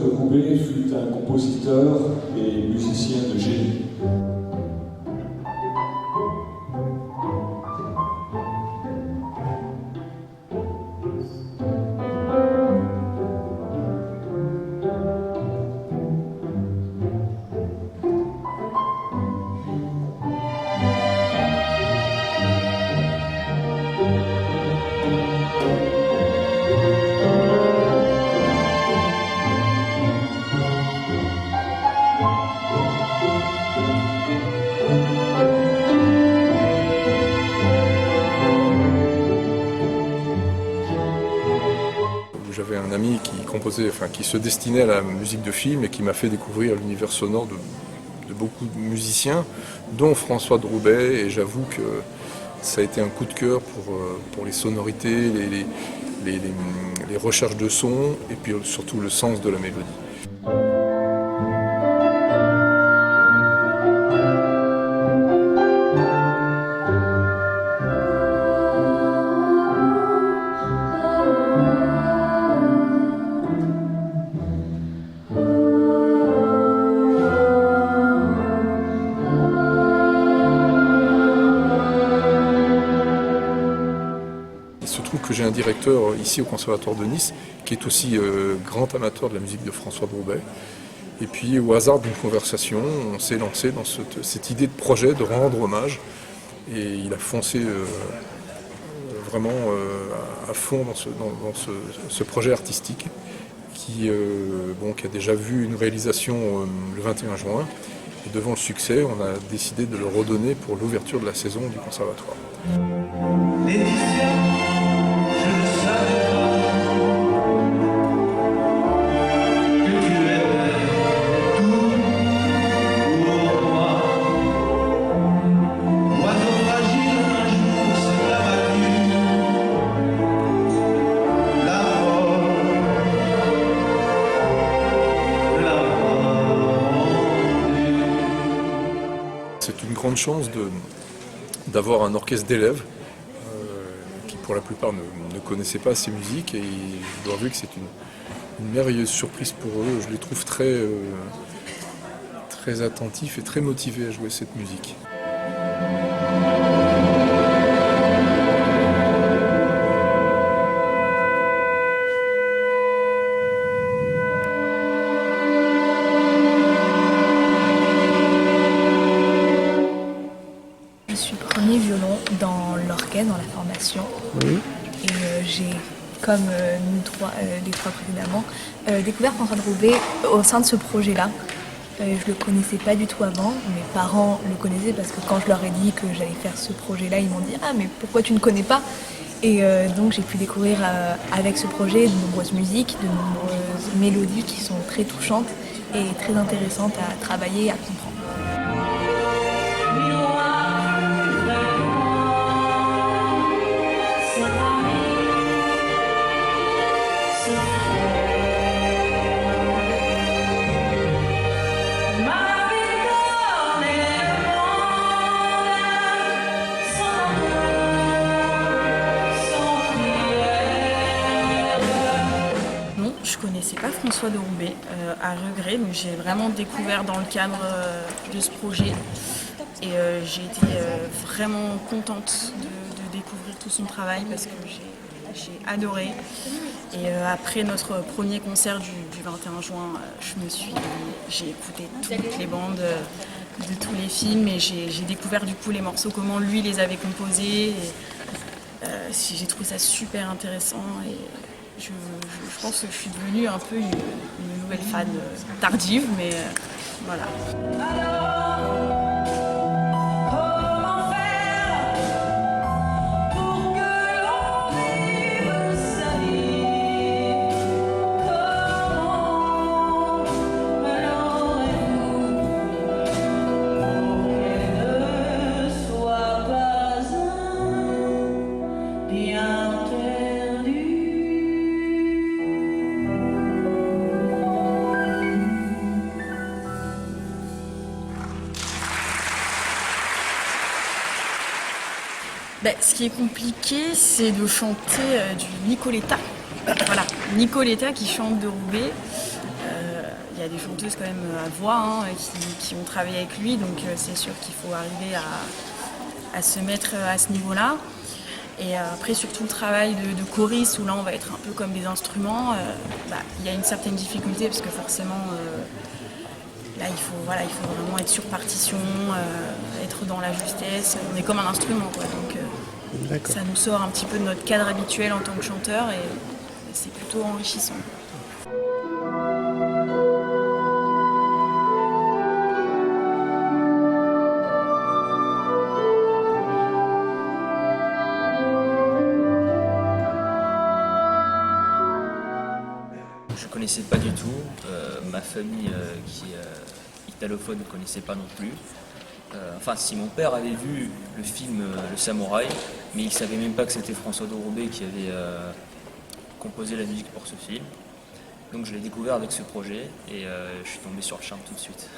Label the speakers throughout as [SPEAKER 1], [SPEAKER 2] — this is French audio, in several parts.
[SPEAKER 1] de Roubaix fut un compositeur et musicien de génie.
[SPEAKER 2] J'avais un ami qui composait, qui se destinait à la musique de film et qui m'a fait découvrir l'univers sonore de beaucoup de musiciens, dont François de Roubaix, et j'avoue que ça a été un coup de cœur pour les sonorités, les recherches de sons et puis surtout le sens de la mélodie. Il se trouve que j'ai un directeur ici au Conservatoire de Nice qui est aussi grand amateur de la musique de François de Roubaix. Et puis au hasard d'une conversation, on s'est lancé dans cette idée de projet de rendre hommage. Et il a foncé vraiment à fond dans ce projet artistique qui a déjà vu une réalisation le 21 juin. Et devant le succès, on a décidé de le redonner pour l'ouverture de la saison du Conservatoire. C'est une grande chance d'avoir un orchestre d'élèves qui pour la plupart ne connaissaient pas ces musiques, et je dois avouer que c'est une merveilleuse surprise pour eux. Je les trouve très attentifs et très motivés à jouer cette musique.
[SPEAKER 3] Je suis premier violon dans l'orchestre, dans la formation.
[SPEAKER 4] Oui.
[SPEAKER 3] Et j'ai, comme les trois précédemment, découvert François de Roubaix au sein de ce projet-là. Je ne le connaissais pas du tout avant. Mes parents le connaissaient parce que quand je leur ai dit que j'allais faire ce projet-là, ils m'ont dit « Ah, mais pourquoi tu ne connais pas ?» Et donc j'ai pu découvrir avec ce projet de nombreuses musiques, de nombreuses mélodies qui sont très touchantes et très intéressantes à travailler et à comprendre.
[SPEAKER 5] Je connaissais pas François de Roubaix, à regret, mais j'ai vraiment découvert dans le cadre de ce projet. Et j'ai été vraiment contente de découvrir tout son travail parce que j'ai adoré. Et après notre premier concert du 21 juin, j'ai écouté toutes les bandes de tous les films et j'ai découvert du coup les morceaux, comment lui les avait composés. Et, j'ai trouvé ça super intéressant. Et, je pense que je suis devenue un peu une nouvelle fan tardive, mais voilà. Ce qui est compliqué, c'est de chanter du Nicoletta. Voilà, Nicoletta qui chante de Roubaix. y a des chanteuses quand même à voix hein, qui ont travaillé avec lui, donc c'est sûr qu'il faut arriver à se mettre à ce niveau-là. Et après, surtout le travail de choriste, où là on va être un peu comme des instruments, il y a une certaine difficulté parce que forcément, là il faut vraiment être sur partition, être dans la justesse. On est comme un instrument, quoi, donc ça nous sort un petit peu de notre cadre habituel en tant que chanteur et c'est plutôt enrichissant.
[SPEAKER 4] Je connaissais pas du tout. Ma famille qui est italophone ne connaissait pas non plus. Enfin, si mon père avait vu le film Le Samouraï, mais il savait même pas que c'était François de Roubaix qui avait composé la musique pour ce film. Donc je l'ai découvert avec ce projet et je suis tombé sur le charme tout de suite.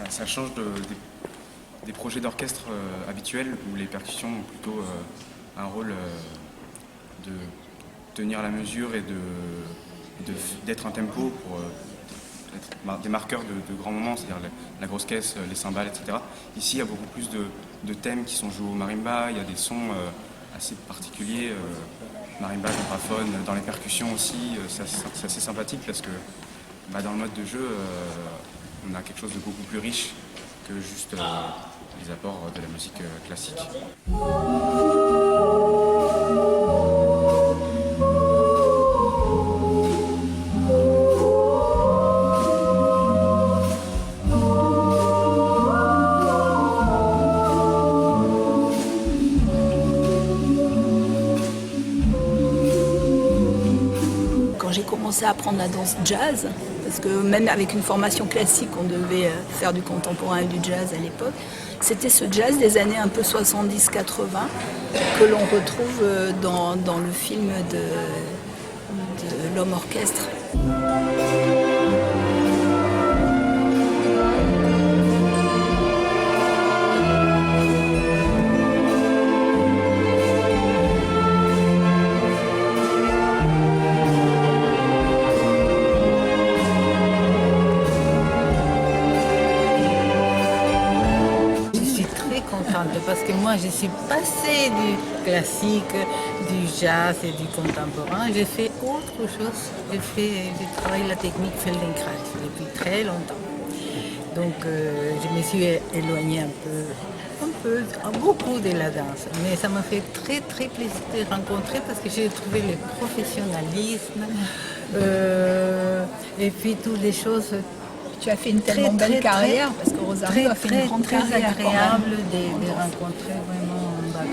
[SPEAKER 6] Ça change des projets d'orchestre habituels où les percussions ont plutôt un rôle de tenir la mesure et d'être un tempo pour être des marqueurs de grands moments, c'est-à-dire la grosse caisse, les cymbales, etc. Ici, il y a beaucoup plus de thèmes qui sont joués au marimba, il y a des sons assez particuliers, marimba, vibraphone, dans les percussions aussi, c'est assez sympathique parce que dans le mode de jeu, on a quelque chose de beaucoup plus riche que juste les apports de la musique classique.
[SPEAKER 7] Quand j'ai commencé à apprendre la danse jazz, parce que même avec une formation classique, on devait faire du contemporain et du jazz à l'époque, c'était ce jazz des années un peu 70-80 que l'on retrouve dans le film de l'Homme Orchestre.
[SPEAKER 8] Parce que moi, je suis passée du classique, du jazz et du contemporain. J'ai fait autre chose. J'ai travaillé la technique Feldenkrais depuis très longtemps. Donc, je me suis éloignée beaucoup de la danse. Mais ça m'a fait très, très plaisir de rencontrer parce que j'ai trouvé le professionnalisme et puis toutes les choses.
[SPEAKER 7] Tu as fait une tellement belle carrière parce que Rosario a fait une grande carrière.
[SPEAKER 8] Très agréable de rencontrer vraiment Babel.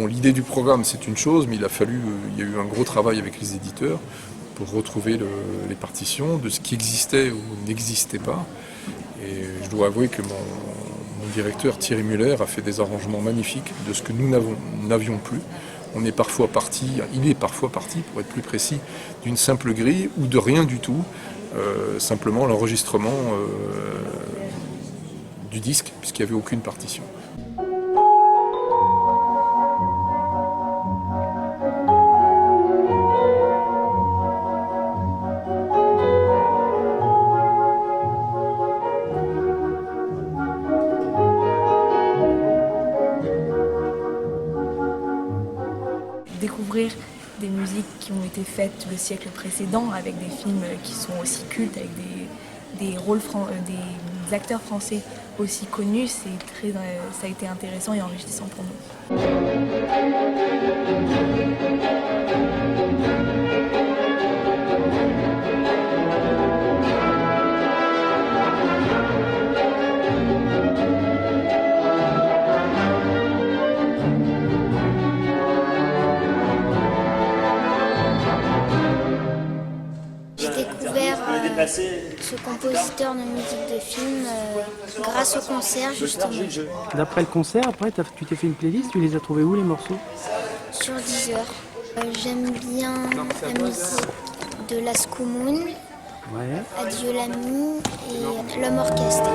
[SPEAKER 2] L'idée du programme, c'est une chose, mais il y a eu un gros travail avec les éditeurs pour retrouver les partitions de ce qui existait ou n'existait pas. Et je dois avouer que mon directeur Thierry Muller a fait des arrangements magnifiques de ce que nous n'avions plus. Il est parfois parti, pour être plus précis, d'une simple grille ou de rien du tout, simplement l'enregistrement du disque, puisqu'il n'y avait aucune partition.
[SPEAKER 3] Découvrir des musiques qui ont été faites le siècle précédent avec des films qui sont aussi cultes, avec des acteurs français aussi connus, ça a été intéressant et enrichissant pour nous.
[SPEAKER 9] J'ai découvert ce compositeur de musique de film grâce au concert justement.
[SPEAKER 10] D'après le concert, après, tu t'es fait une playlist, tu les as trouvés où les morceaux?
[SPEAKER 9] Sur Deezer. J'aime bien la musique de Las Communes,
[SPEAKER 10] Ouais.
[SPEAKER 9] Adieu l'ami et l'homme orchestre.